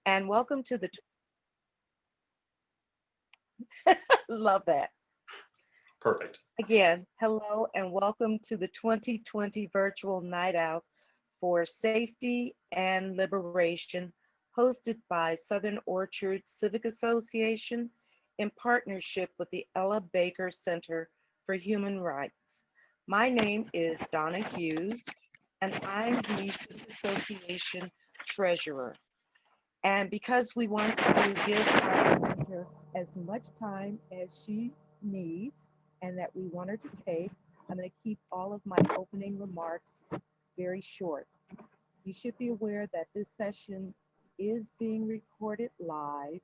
and welcome to the love that. Perfect. Again, hello and welcome to the 2020 virtual night out for safety and liberation hosted by Southern Orchard Civic Association in partnership with the Ella Baker Center for Human Rights. My name is Donna Hughes and I'm the Civic Association treasurer. And because we want to give our center as much time as she needs and that we want her to take, I'm going to keep all of my opening remarks very short. You should be aware that this session is being recorded live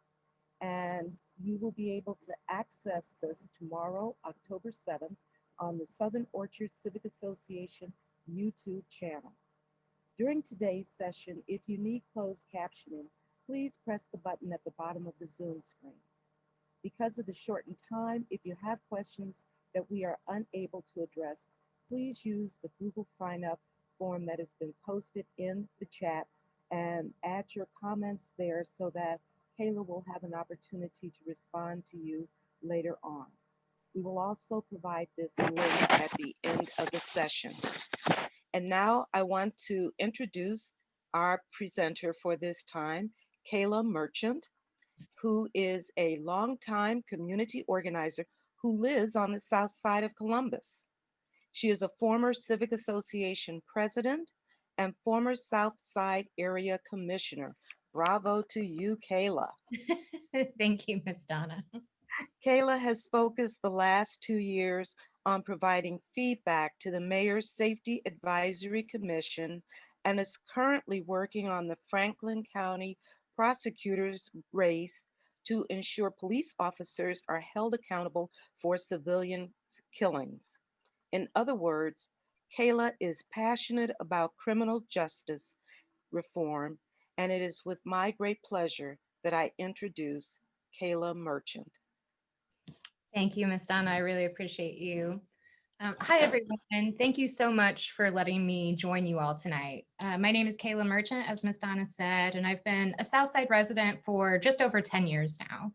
and you will be able to access this tomorrow, October 7th, on the Southern Orchard Civic Association YouTube channel. During today's session, if you need closed captioning, please press the button at the bottom of the Zoom screen. Because of the shortened time, if you have questions that we are unable to address, please use the Google sign up form that has been posted in the chat and add your comments there so that Kayla will have an opportunity to respond to you later on. We will also provide this link at the end of the session. And now I want to introduce our presenter for this time, Kayla Merchant, who is a longtime community organizer who lives on the south side of Columbus. She is a former Civic Association president and former South Side Area Commissioner. Bravo to you, Kayla. Thank you, Miss Donna. Kayla has focused the last 2 years on providing feedback to the Mayor's Safety Advisory Commission and is currently working on the Franklin County prosecutor's race to ensure police officers are held accountable for civilian killings. In other words, Kayla is passionate about criminal justice reform, and it is with my great pleasure that I introduce Kayla Merchant. Thank you, Miss Donna. I really appreciate you. Hi, everyone. Thank you so much for letting me join you all tonight. My name is Kayla Merchant, as Miss Donna said, and I've been a Southside resident for just over 10 years now.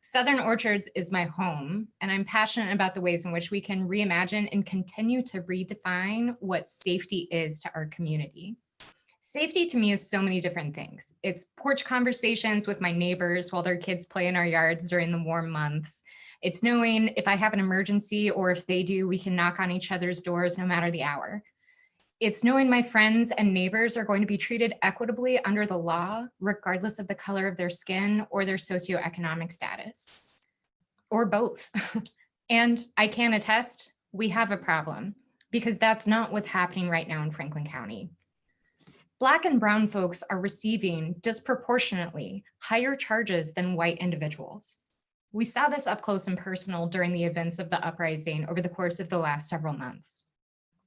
Southern Orchards is my home, and I'm passionate about the ways in which we can reimagine and continue to redefine what safety is to our community. Safety to me is so many different things. It's porch conversations with my neighbors while their kids play in our yards during the warm months. It's knowing if I have an emergency or if they do, we can knock on each other's doors no matter the hour. It's knowing my friends and neighbors are going to be treated equitably under the law, regardless of the color of their skin or their socioeconomic status, or both. And I can attest, we have a problem because that's not what's happening right now in Franklin County. Black and brown folks are receiving disproportionately higher charges than white individuals. We saw this up close and personal during the events of the uprising over the course of the last several months.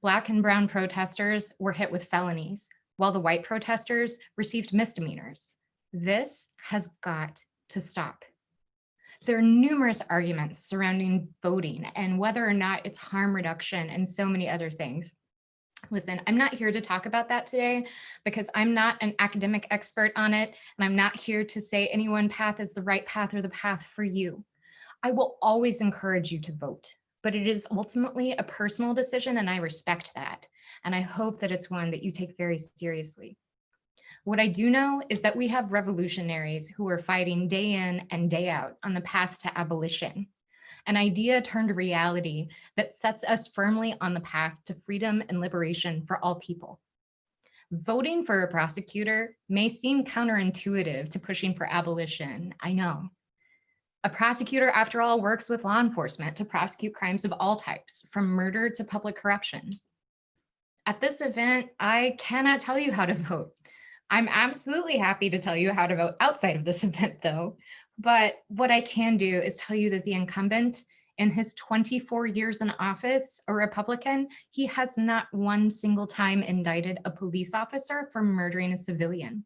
Black and brown protesters were hit with felonies, while the white protesters received misdemeanors. This has got to stop. There are numerous arguments surrounding voting and whether or not it's harm reduction and so many other things. Listen, I'm not here to talk about that today because I'm not an academic expert on it, and I'm not here to say any one path is the right path or the path for you. I will always encourage you to vote, but it is ultimately a personal decision, and I respect that. And I hope that it's one that you take very seriously. What I do know is that we have revolutionaries who are fighting day in and day out on the path to abolition, an idea turned reality that sets us firmly on the path to freedom and liberation for all people. Voting for a prosecutor may seem counterintuitive to pushing for abolition, I know. A prosecutor, after all, works with law enforcement to prosecute crimes of all types, from murder to public corruption. At this event, I cannot tell you how to vote. I'm absolutely happy to tell you how to vote outside of this event, though. But what I can do is tell you that the incumbent, in his 24 years in office, a Republican, he has not one single time indicted a police officer for murdering a civilian.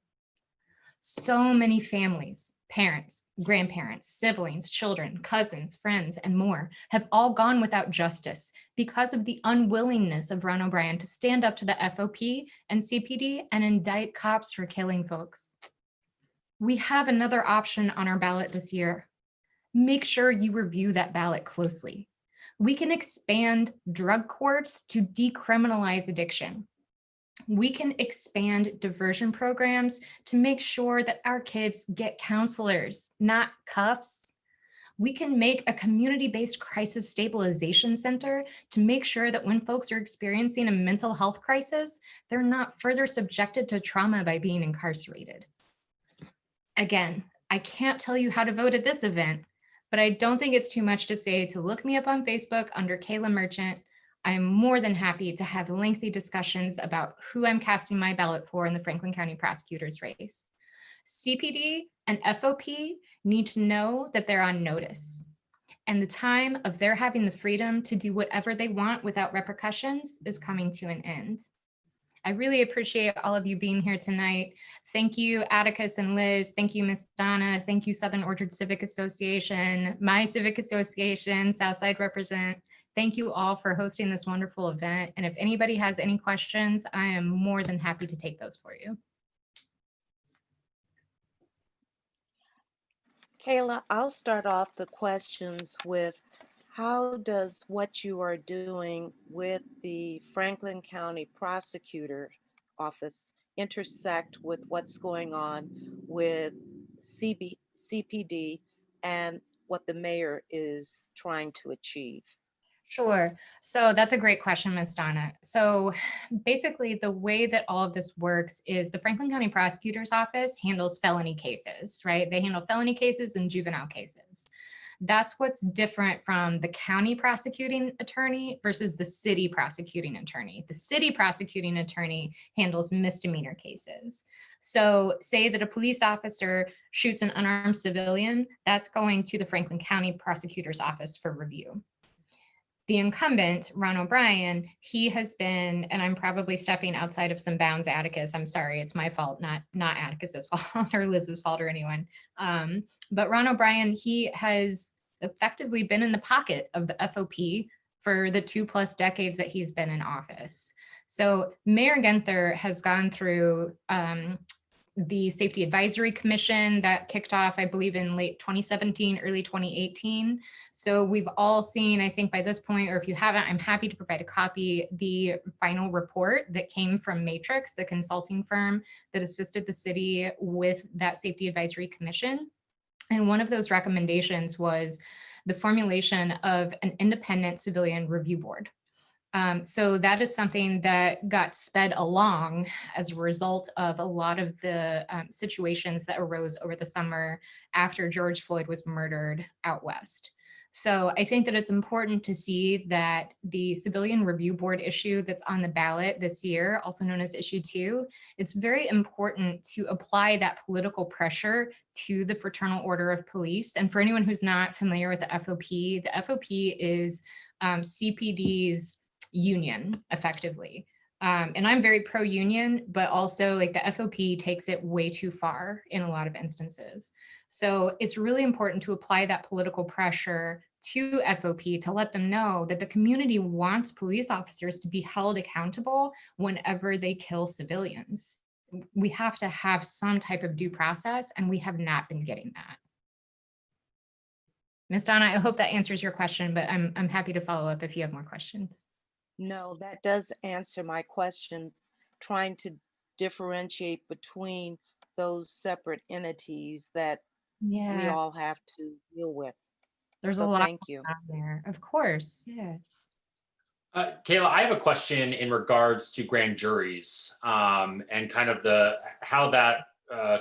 So many families, parents, grandparents, siblings, children, cousins, friends, and more have all gone without justice because of the unwillingness of Ron O'Brien to stand up to the FOP and CPD and indict cops for killing folks. we have another option on our ballot this year. Make sure you review that ballot closely. We can expand drug courts to decriminalize addiction. We can expand diversion programs to make sure that our kids get counselors, not cuffs. We can make a community-based crisis stabilization center to make sure that when folks are experiencing a mental health crisis, they're not further subjected to trauma by being incarcerated. Again, I can't tell you how to vote at this event, but I don't think it's too much to say to look me up on Facebook under Kayla Merchant. I'm more than happy to have lengthy discussions about who I'm casting my ballot for in the Franklin County prosecutor's race. CPD and FOP need to know that they're on notice, and the time of their having the freedom to do whatever they want without repercussions is coming to an end. I really appreciate all of you being here tonight. Thank you, Atticus and Liz. Thank you, Miss Donna. Thank you, Southern Orchard Civic Association, my civic association, Southside Represent. Thank you all for hosting this wonderful event. And if anybody has any questions, I am more than happy to take those for you. Kayla, I'll start off the questions with, how does what you are doing with the Franklin County Prosecutor Office intersect with what's going on with CPD and what the mayor is trying to achieve? Sure. So that's a great question, Ms. Donna. So basically, the way that all of this works is the Franklin County Prosecutor's Office handles felony cases, right? They handle felony cases and juvenile cases. That's what's different from the county prosecuting attorney versus the city prosecuting attorney. The city prosecuting attorney handles misdemeanor cases. So say that a police officer shoots an unarmed civilian, that's going to the Franklin County Prosecutor's Office for review. The incumbent, Ron O'Brien, he has been, and I'm probably stepping outside of some bounds, Atticus, I'm sorry, it's my fault, not Atticus's fault or Liz's fault or anyone. But Ron O'Brien, he has effectively been in the pocket of the FOP for the 2+ decades that he's been in office. So Mayor Ginther has gone through the Safety Advisory Commission that kicked off, I believe, in late 2017, early 2018. So we've all seen, I think by this point, or if you haven't, I'm happy to provide a copy, the final report that came from Matrix, the consulting firm that assisted the city with that Safety Advisory Commission. And one of those recommendations was the formulation of an independent civilian review board. So that is something that got sped along as a result of a lot of the situations that arose over the summer after George Floyd was murdered out west. So I think that it's important to see that the Civilian Review Board issue that's on the ballot this year, also known as issue 2, it's very important to apply that political pressure to the Fraternal Order of Police. And for anyone who's not familiar with the FOP is CPD's union, effectively. And I'm very pro-union, but also like the FOP takes it way too far in a lot of instances. So it's really important to apply that political pressure to FOP to let them know that the community wants police officers to be held accountable whenever they kill civilians. We have to have some type of due process, and we have not been getting that. Ms. Donna, I hope that answers your question, but I'm happy to follow up if you have more questions. No, that does answer my question, trying to differentiate between those separate entities that we all have to deal with. There's So a lot thank you. out there, of course. Yeah. Kayla, I have a question in regards to grand juries and kind of how that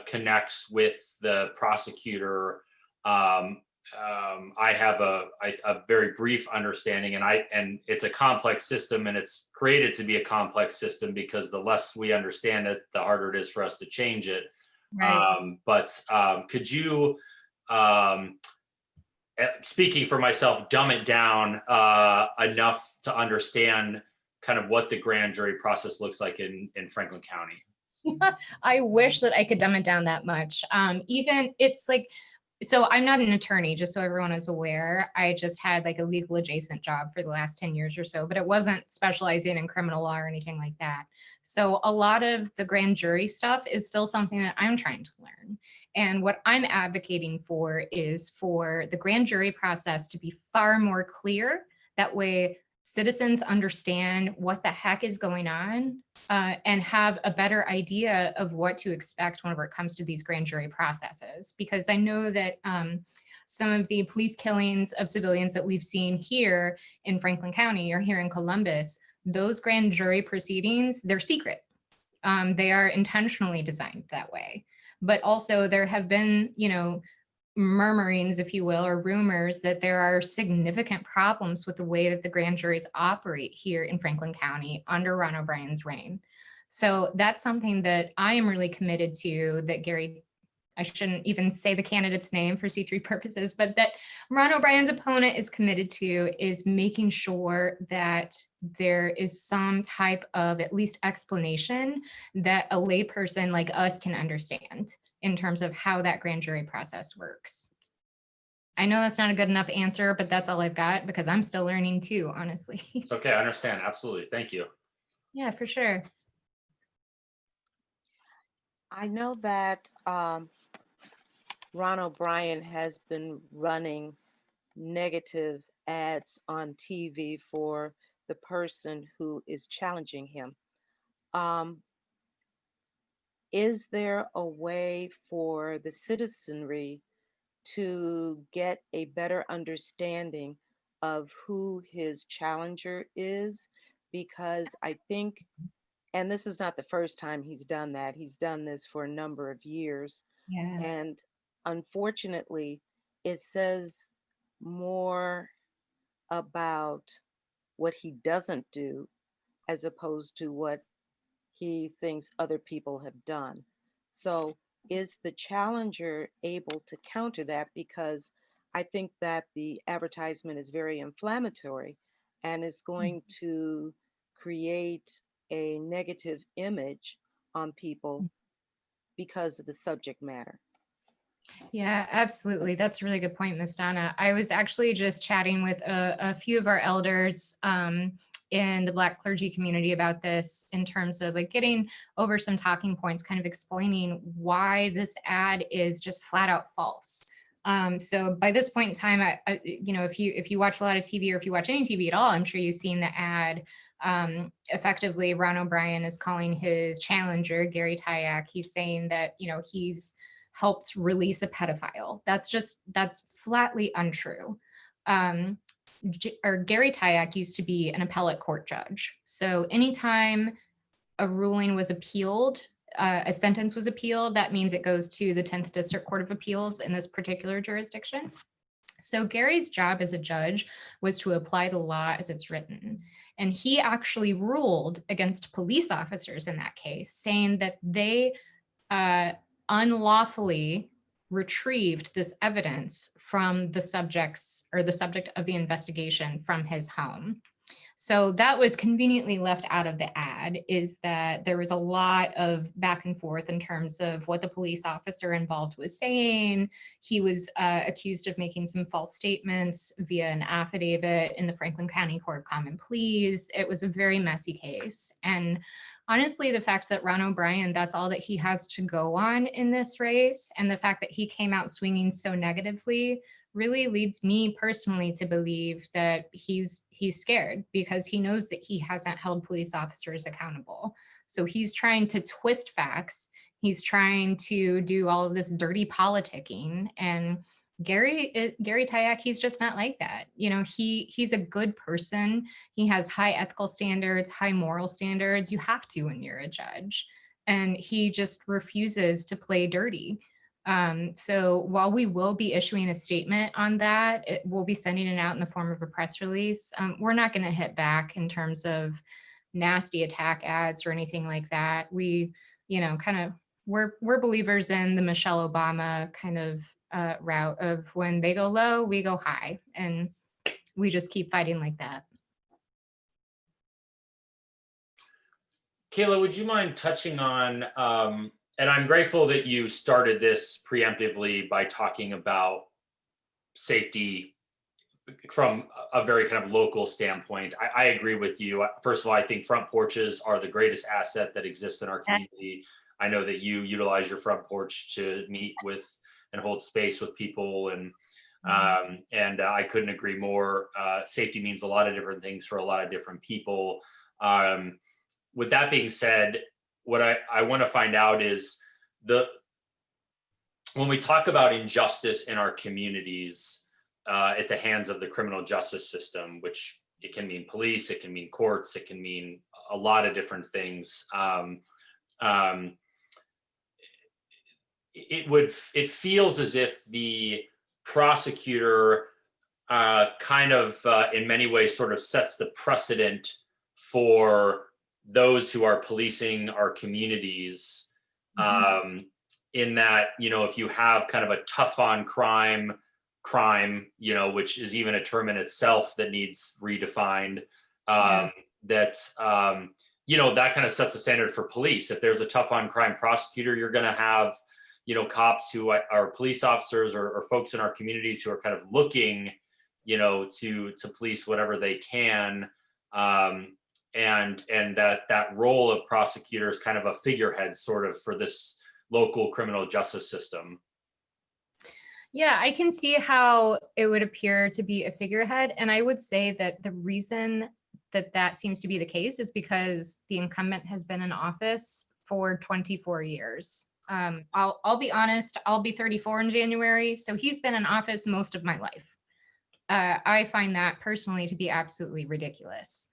connects with the prosecutor. I have a very brief understanding, and it's a complex system, and it's created to be a complex system because the less we understand it, the harder it is for us to change it. Right. But could you, speaking for myself, dumb it down enough to understand kind of what the grand jury process looks like in Franklin County? I wish that I could dumb it down that much. Even it's like, so I'm not an attorney, just so everyone is aware. I just had like a legal adjacent job for the last 10 years or so, but it wasn't specializing in criminal law or anything like that. So a lot of the grand jury stuff is still something that I'm trying to learn. And what I'm advocating for is for the grand jury process to be far more clear. That way citizens understand what the heck is going on and have a better idea of what to expect whenever it comes to these grand jury processes. Because I know that some of the police killings of civilians that we've seen here in Franklin County or here in Columbus, those grand jury proceedings, they're secret. They are intentionally designed that way. But also there have been, murmurings, if you will, or rumors that there are significant problems with the way that the grand juries operate here in Franklin County under Ron O'Brien's reign. So that's something that I am really committed to, that Gary, I shouldn't even say the candidate's name for C3 purposes, but that Ron O'Brien's opponent is committed to, is making sure that there is some type of at least explanation that a layperson like us can understand in terms of how that grand jury process works. I know that's not a good enough answer, but that's all I've got because I'm still learning too, honestly. It's okay, I understand. Absolutely. Thank you. Yeah, for sure. I know that Ron O'Brien has been running negative ads on TV for the person who is challenging him. Is there a way for the citizenry to get a better understanding of who his challenger is? Because I think, and this is not the first time he's done that, he's done this for a number of years. Yeah. And unfortunately, it says more about what he doesn't do as opposed to what he thinks other people have done. So is the challenger able to counter that? Because I think that the advertisement is very inflammatory and is going to create a negative image on people because of the subject matter. Yeah, absolutely. That's a really good point, Miss Donna. I was actually just chatting with a few of our elders in the Black clergy community about this, in terms of like getting over some talking points, kind of explaining why this ad is just flat out false. So by this point in time, if you watch a lot of TV, or if you watch any TV at all, I'm sure you've seen the ad. Effectively, Ron O'Brien is calling his challenger, Gary Tyack. He's saying that, he's helped release a pedophile. That's flatly untrue. Gary Tyack used to be an appellate court judge. So anytime a ruling was appealed, a sentence was appealed, that means it goes to the 10th District Court of Appeals in this particular jurisdiction. So Gary's job as a judge was to apply the law as it's written. And he actually ruled against police officers in that case, saying that they unlawfully retrieved this evidence from the subjects, or the subject of the investigation, from his home. So that was conveniently left out of the ad, is that there was a lot of back and forth in terms of what the police officer involved was saying. He was accused of making some false statements via an affidavit in the Franklin County Court of Common Pleas. It was a very messy case. And honestly, the fact that Ron O'Brien, that's all that he has to go on in this race, and the fact that he came out swinging so negatively, really leads me personally to believe that he's scared, because he knows that he hasn't held police officers accountable. So he's trying to twist facts. He's trying to do all of this dirty politicking. And Gary Tyack, he's just not like that. He's a good person. He has high ethical standards, high moral standards. You have to when you're a judge. And he just refuses to play dirty. So while we will be issuing a statement on that, we'll be sending it out in the form of a press release. We're not going to hit back in terms of nasty attack ads or anything like that. We, we're believers in the Michelle Obama kind of route of, when they go low, we go high, and we just keep fighting like that. Kayla, would you mind touching on, and I'm grateful that you started this preemptively by talking about safety from a very kind of local standpoint, I agree with you. First of all, I think front porches are the greatest asset that exists in our community. I know that you utilize your front porch to meet with and hold space with people, and I couldn't agree more. Safety means a lot of different things for a lot of different people. With that being said, what I want to find out is when we talk about injustice in our communities at the hands of the criminal justice system, which it can mean police, it can mean courts, it can mean a lot of different things. It feels as if the prosecutor kind of in many ways sort of sets the precedent for those who are policing our communities, in that, if you have kind of a tough on crime, which is even a term in itself that needs redefined, that that kind of sets a standard for police. If there's a tough on crime prosecutor, you're going to have cops who are police officers or folks in our communities who are kind of looking to police whatever they can, and that role of prosecutor is kind of a figurehead sort of for this local criminal justice system. Yeah, I can see how it would appear to be a figurehead. And I would say that the reason that seems to be the case is because the incumbent has been in office for 24 years. I'll be honest, I'll be 34 in January. So he's been in office most of my life. I find that personally to be absolutely ridiculous.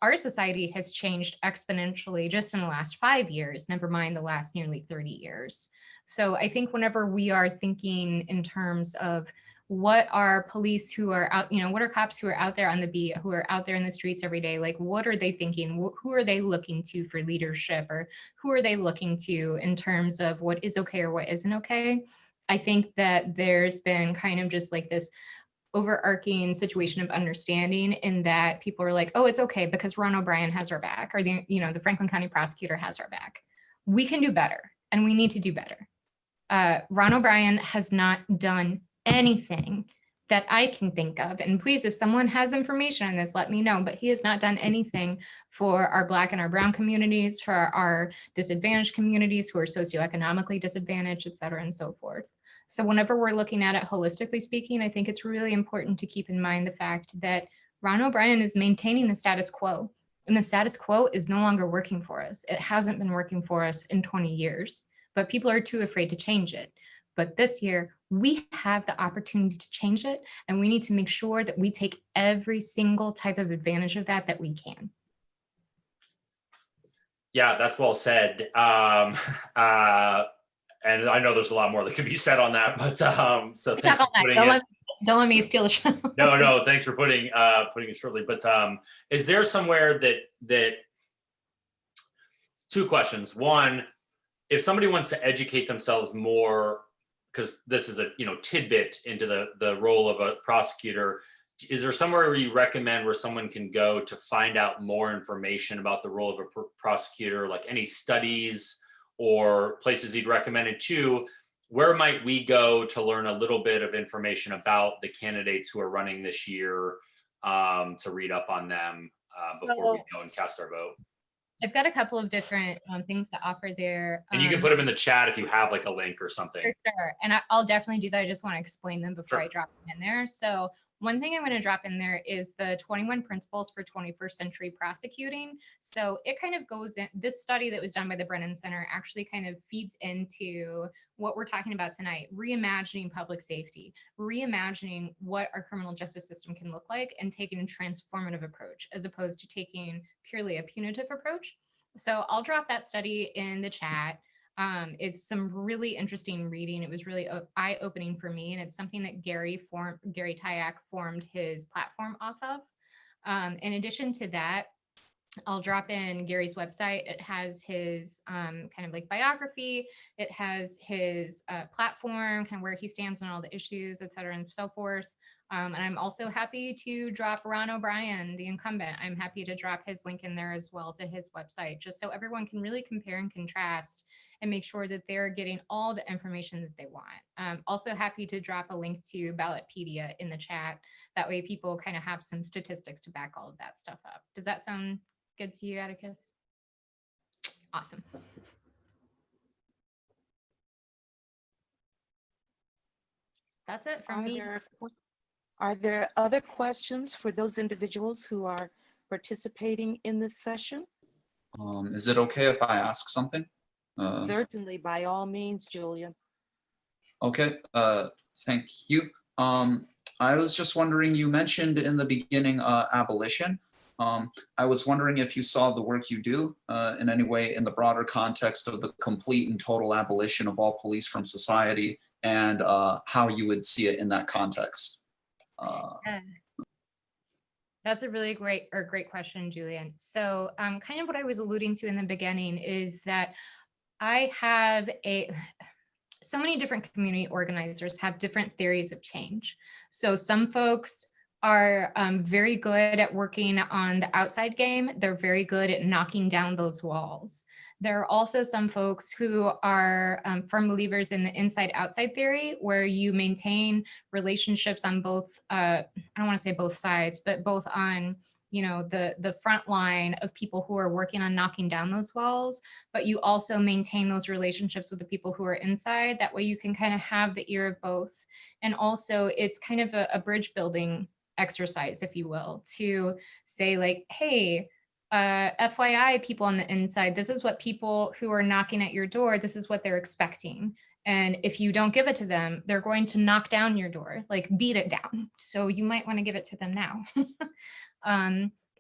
Our society has changed exponentially just in the last 5 years, never mind the last nearly 30 years. So I think whenever we are thinking in terms of what are police who are out, what are cops who are out there on the beat, who are out there in the streets every day, like what are they thinking? Who are they looking to for leadership, or who are they looking to in terms of what is okay or what isn't okay? I think that there's been kind of just like this overarching situation of understanding in that people are like, oh, it's okay because Ron O'Brien has our back, or the Franklin County prosecutor has our back. We can do better, and we need to do better. Ron O'Brien has not done anything that I can think of. And please, if someone has information on this, let me know. But he has not done anything for our Black and our Brown communities, for our disadvantaged communities who are socioeconomically disadvantaged, et cetera, and so forth. So whenever we're looking at it holistically speaking, I think it's really important to keep in mind the fact that Ron O'Brien is maintaining the status quo. And the status quo is no longer working for us. It hasn't been working for us in 20 years, but people are too afraid to change it. But this year, we have the opportunity to change it, and we need to make sure that we take every single type of advantage of that we can. Yeah, that's well said. And I know there's a lot more that could be said on that, but so thanks for putting it. Don't let me steal the show. No, thanks for putting it shortly. But is there somewhere that two questions? One, if somebody wants to educate themselves more, because this is a tidbit into the role of a prosecutor, is there somewhere where you recommend where someone can go to find out more information about the role of a prosecutor, like any studies or places you'd recommend? And two, where might we go to learn a little bit of information about the candidates who are running this year, to read up on them before we go and cast our vote? I've got a couple of different things to offer there. And you can put them in the chat if you have like a link or something. For sure. And I'll definitely do that. I just want to explain them before Sure. I drop them in there. So one thing I'm going to drop in there is the 21 Principles for 21st Century Prosecuting. So it kind of goes in, this study that was done by the Brennan Center actually kind of feeds into what we're talking about tonight, reimagining public safety, reimagining what our criminal justice system can look like, and taking a transformative approach as opposed to taking purely a punitive approach. So I'll drop that study in the chat. It's some really interesting reading. It was really eye-opening for me, and it's something that Gary Tyack formed his platform off of. In addition to that, I'll drop in Gary's website. It has his kind of like biography. It has his platform, kind of where he stands on all the issues, et cetera, and so forth. And I'm also happy to drop Ron O'Brien, the incumbent. I'm happy to drop his link in there as well to his website, just so everyone can really compare and contrast and make sure that they're getting all the information that they want. Also happy to drop a link to Ballotpedia in the chat. That way people kind of have some statistics to back all of that stuff up. Does that sound good to you, Atticus? Awesome. That's it from me. Are there other questions for those individuals who are participating in this session? Is it okay if I ask something? Certainly, by all means, Julian. Okay, thank you. I was just wondering, you mentioned in the beginning abolition. I was wondering if you saw the work you do in any way in the broader context of the complete and total abolition of all police from society, and how you would see it in that context. That's a really great question, Julian. So kind of what I was alluding to in the beginning is that I have so many different community organizers have different theories of change. So some folks are very good at working on the outside game. They're very good at knocking down those walls. There are also some folks who are firm believers in the inside-outside theory, where you maintain relationships on both, I don't want to say both sides, but both on the front line of people who are working on knocking down those walls, but you also maintain those relationships with the people who are inside. That way you can kind of have the ear of both. And also it's kind of a bridge building exercise, if you will, to say like, hey, FYI, people on the inside, this is what people who are knocking at your door, this is what they're expecting. And if you don't give it to them, they're going to knock down your door, like beat it down. So you might want to give it to them now.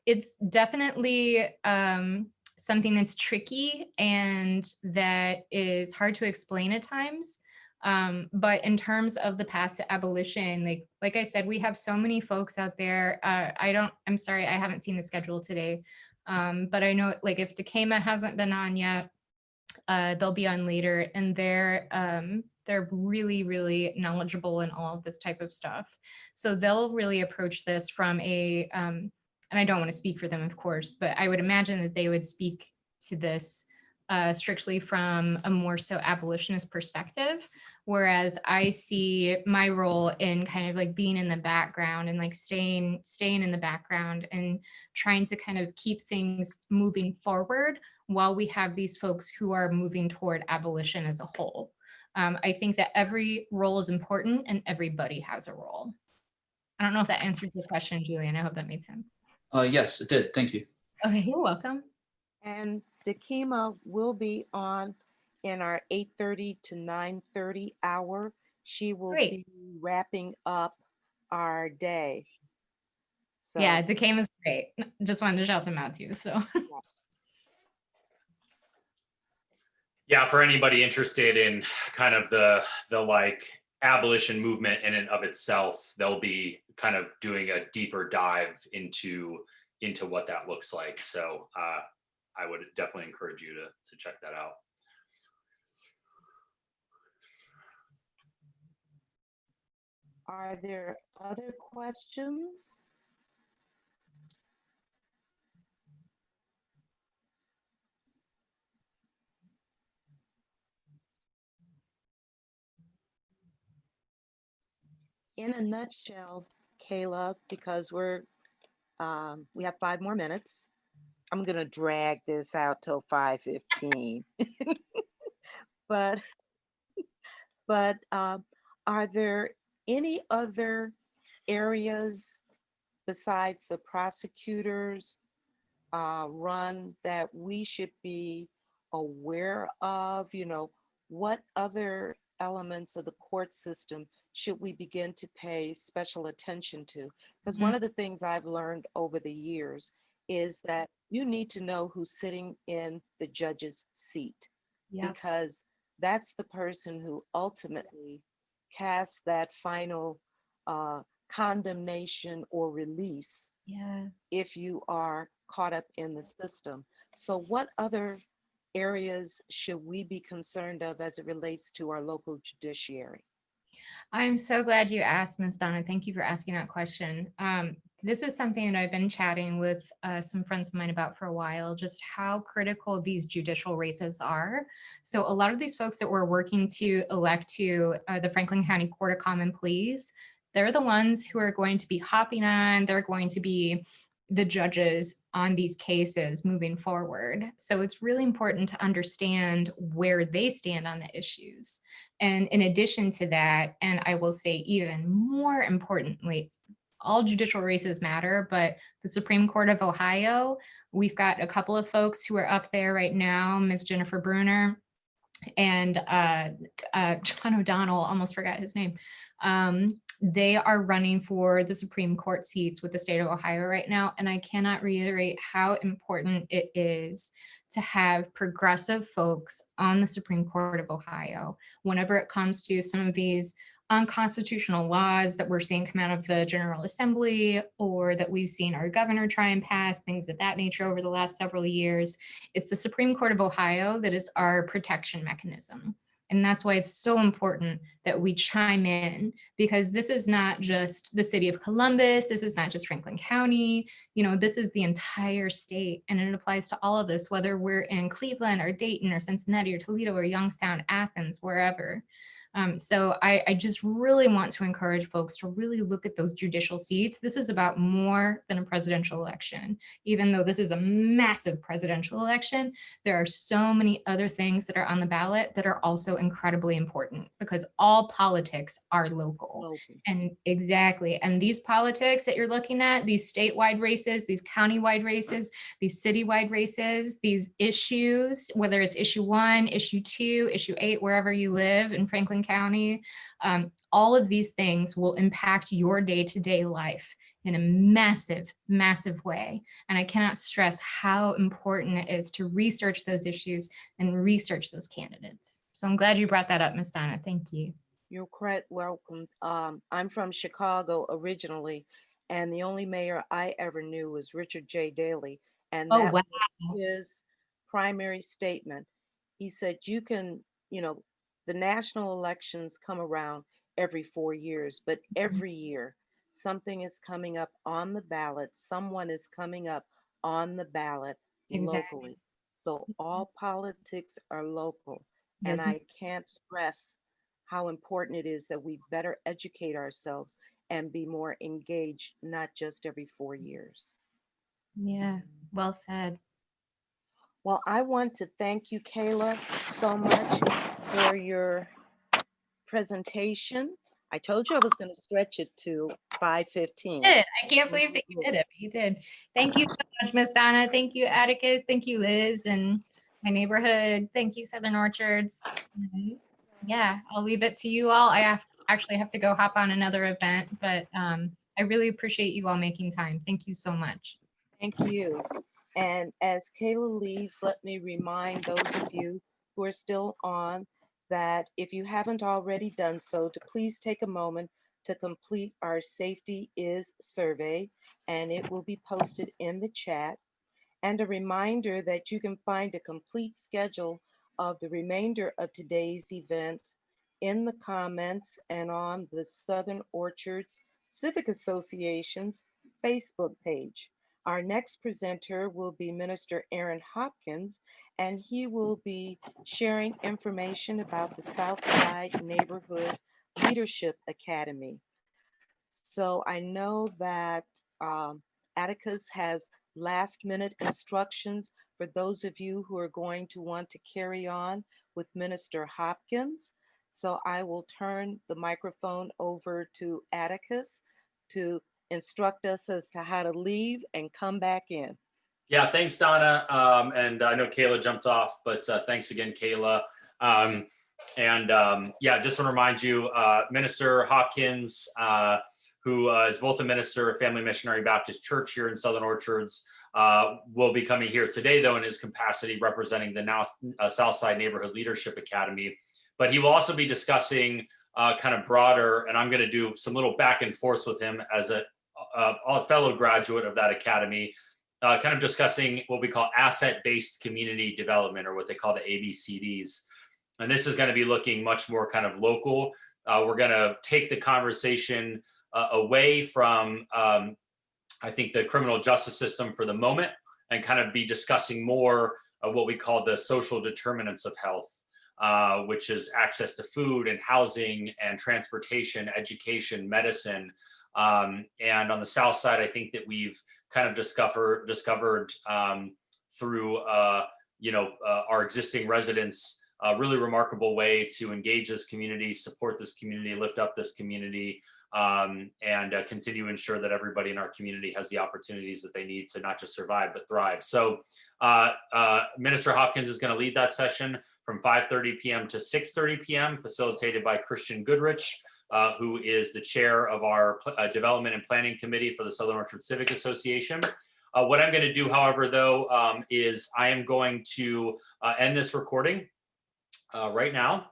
It's definitely something that's tricky and that is hard to explain at times. But in terms of the path to abolition, like I said, we have so many folks out there. I'm sorry, I haven't seen the schedule today. But I know like if Dakema hasn't been on yet, they'll be on later, and they're really, really knowledgeable in all of this type of stuff. So they'll really approach this from a, and I don't want to speak for them, of course, but I would imagine that they would speak to this strictly from a more so abolitionist perspective. Whereas I see my role in kind of like being in the background and like staying in the background and trying to kind of keep things moving forward while we have these folks who are moving toward abolition as a whole. I think that every role is important and everybody has a role. I don't know if that answers your question, Julian. I hope that made sense. Yes, it did. Thank you. Okay, you're welcome. And Dakema will be on in our 8:30 to 9:30 hour. She will be wrapping up our day. So yeah, Dakema's great. Just wanted to shout them out to you. So yeah, for anybody interested in kind of the like abolition movement in and of itself, they'll be kind of doing a deeper dive into what that looks like. So I would definitely encourage you to check that out. Are there other questions? In a nutshell, Kayla, because we have 5 more minutes. I'm gonna drag this out till 5:15. But are there any other areas besides the prosecutors run that we should be aware of? What other elements of the court system should we begin to pay special attention to? Because one of the things I've learned over the years is that you need to know who's sitting in the judge's seat, because that's the person who ultimately casts that final condemnation or release if you are caught up in the system. So what other areas should we be concerned of as it relates to our local judiciary? I'm so glad you asked, Ms. Donna. Thank you for asking that question. this is something that I've been chatting with some friends of mine about for a while, just how critical these judicial races are. So a lot of these folks that we're working to elect to the Franklin County Court of Common Pleas, they're the ones who are going to be hopping on, they're going to be the judges on these cases moving forward. So it's really important to understand where they stand on the issues. And in addition to that, and I will say even more importantly, all judicial races matter, but the Supreme Court of Ohio, we've got a couple of folks who are up there right now, Ms. Jennifer Bruner and John O'Donnell, almost forgot his name. They are running for the Supreme Court seats with the state of Ohio right now. And I cannot reiterate how important it is to have progressive folks on the Supreme Court of Ohio whenever it comes to some of these unconstitutional laws that we're seeing come out of the General Assembly, or that we've seen our governor try and pass, things of that nature over the last several years. It's the Supreme Court of Ohio that is our protection mechanism. And that's why it's so important that we chime in, because this is not just the city of Columbus, this is not just Franklin County, this is the entire state, and it applies to all of us, whether we're in Cleveland or Dayton or Cincinnati or Toledo or Youngstown, Athens, wherever. So I just really want to encourage folks to really look at those judicial seats. This is about more than a presidential election. Even though this is a massive presidential election, there are so many other things that are on the ballot that are also incredibly important, because all politics are local. And exactly. And these politics that you're looking at, these statewide races, these countywide races, these citywide races, these issues, whether it's issue 1, issue 2, issue 8, wherever you live in Franklin County, all of these things will impact your day-to-day life in a massive, massive way. And I cannot stress how important it is to research those issues and research those candidates. So I'm glad you brought that up, Ms. Donna. Thank you. You're quite welcome. I'm from Chicago originally, and the only mayor I ever knew was Richard J. Daley. And Oh, that wow. was his primary statement. He said, the national elections come around every 4 years, but every year something is coming up on the ballot. Someone is coming up on the ballot locally. So all politics are local. And I can't stress how important it is that we better educate ourselves and be more engaged, not just every 4 years. Yeah, well said. Well, I want to thank you, Kayla, so much for your presentation. I told you I was going to stretch it to 5:15. I can't believe that you did it. You did. Thank you so much, Miss Donna. Thank you, Atticus. Thank you, Liz, and my neighborhood. Thank you, Southern Orchards. Yeah, I'll leave it to you all. I actually have to go hop on another event, but I really appreciate you all making time. Thank you so much. Thank you. And as Kayla leaves, let me remind those of you who are still on that if you haven't already done so, to please take a moment to complete our Safety Is survey, and it will be posted in the chat. And a reminder that you can find a complete schedule of the remainder of today's events in the comments and on the Southern Orchards Civic Association's Facebook page. Our next presenter will be Minister Aaron Hopkins, and he will be sharing information about the Southside Neighborhood Leadership Academy. So I know that Atticus has last minute instructions for those of you who are going to want to carry on with Minister Hopkins. So I will turn the microphone over to Atticus to instruct us as to how to leave and come back in. Yeah, thanks, Donna. And I know Kayla jumped off, but thanks again, Kayla. Yeah, just want to remind you, Minister Hopkins, who is both a minister of Family Missionary Baptist Church here in Southern Orchards, will be coming here today, though, in his capacity representing the now Southside Neighborhood Leadership Academy. But he will also be discussing kind of broader, and I'm going to do some little back and forth with him as a fellow graduate of that academy, kind of discussing what we call asset-based community development, or what they call the ABCDs. And this is going to be looking much more kind of local. We're going to take the conversation away from I think, the criminal justice system for the moment, and kind of be discussing more of what we call the social determinants of health, which is access to food and housing and transportation, education, medicine. And on the South side, I think that we've kind of discovered through our existing residents a really remarkable way to engage this community, support this community, lift up this community, and continue to ensure that everybody in our community has the opportunities that they need to not just survive, but thrive. So Minister Hopkins is going to lead that session from 5:30 p.m. to 6:30 p.m., facilitated by Christian Goodrich, who is the chair of our Development and Planning Committee for the Southern Orchard Civic Association. What I'm going to do, however, though, is I am going to end this recording right now.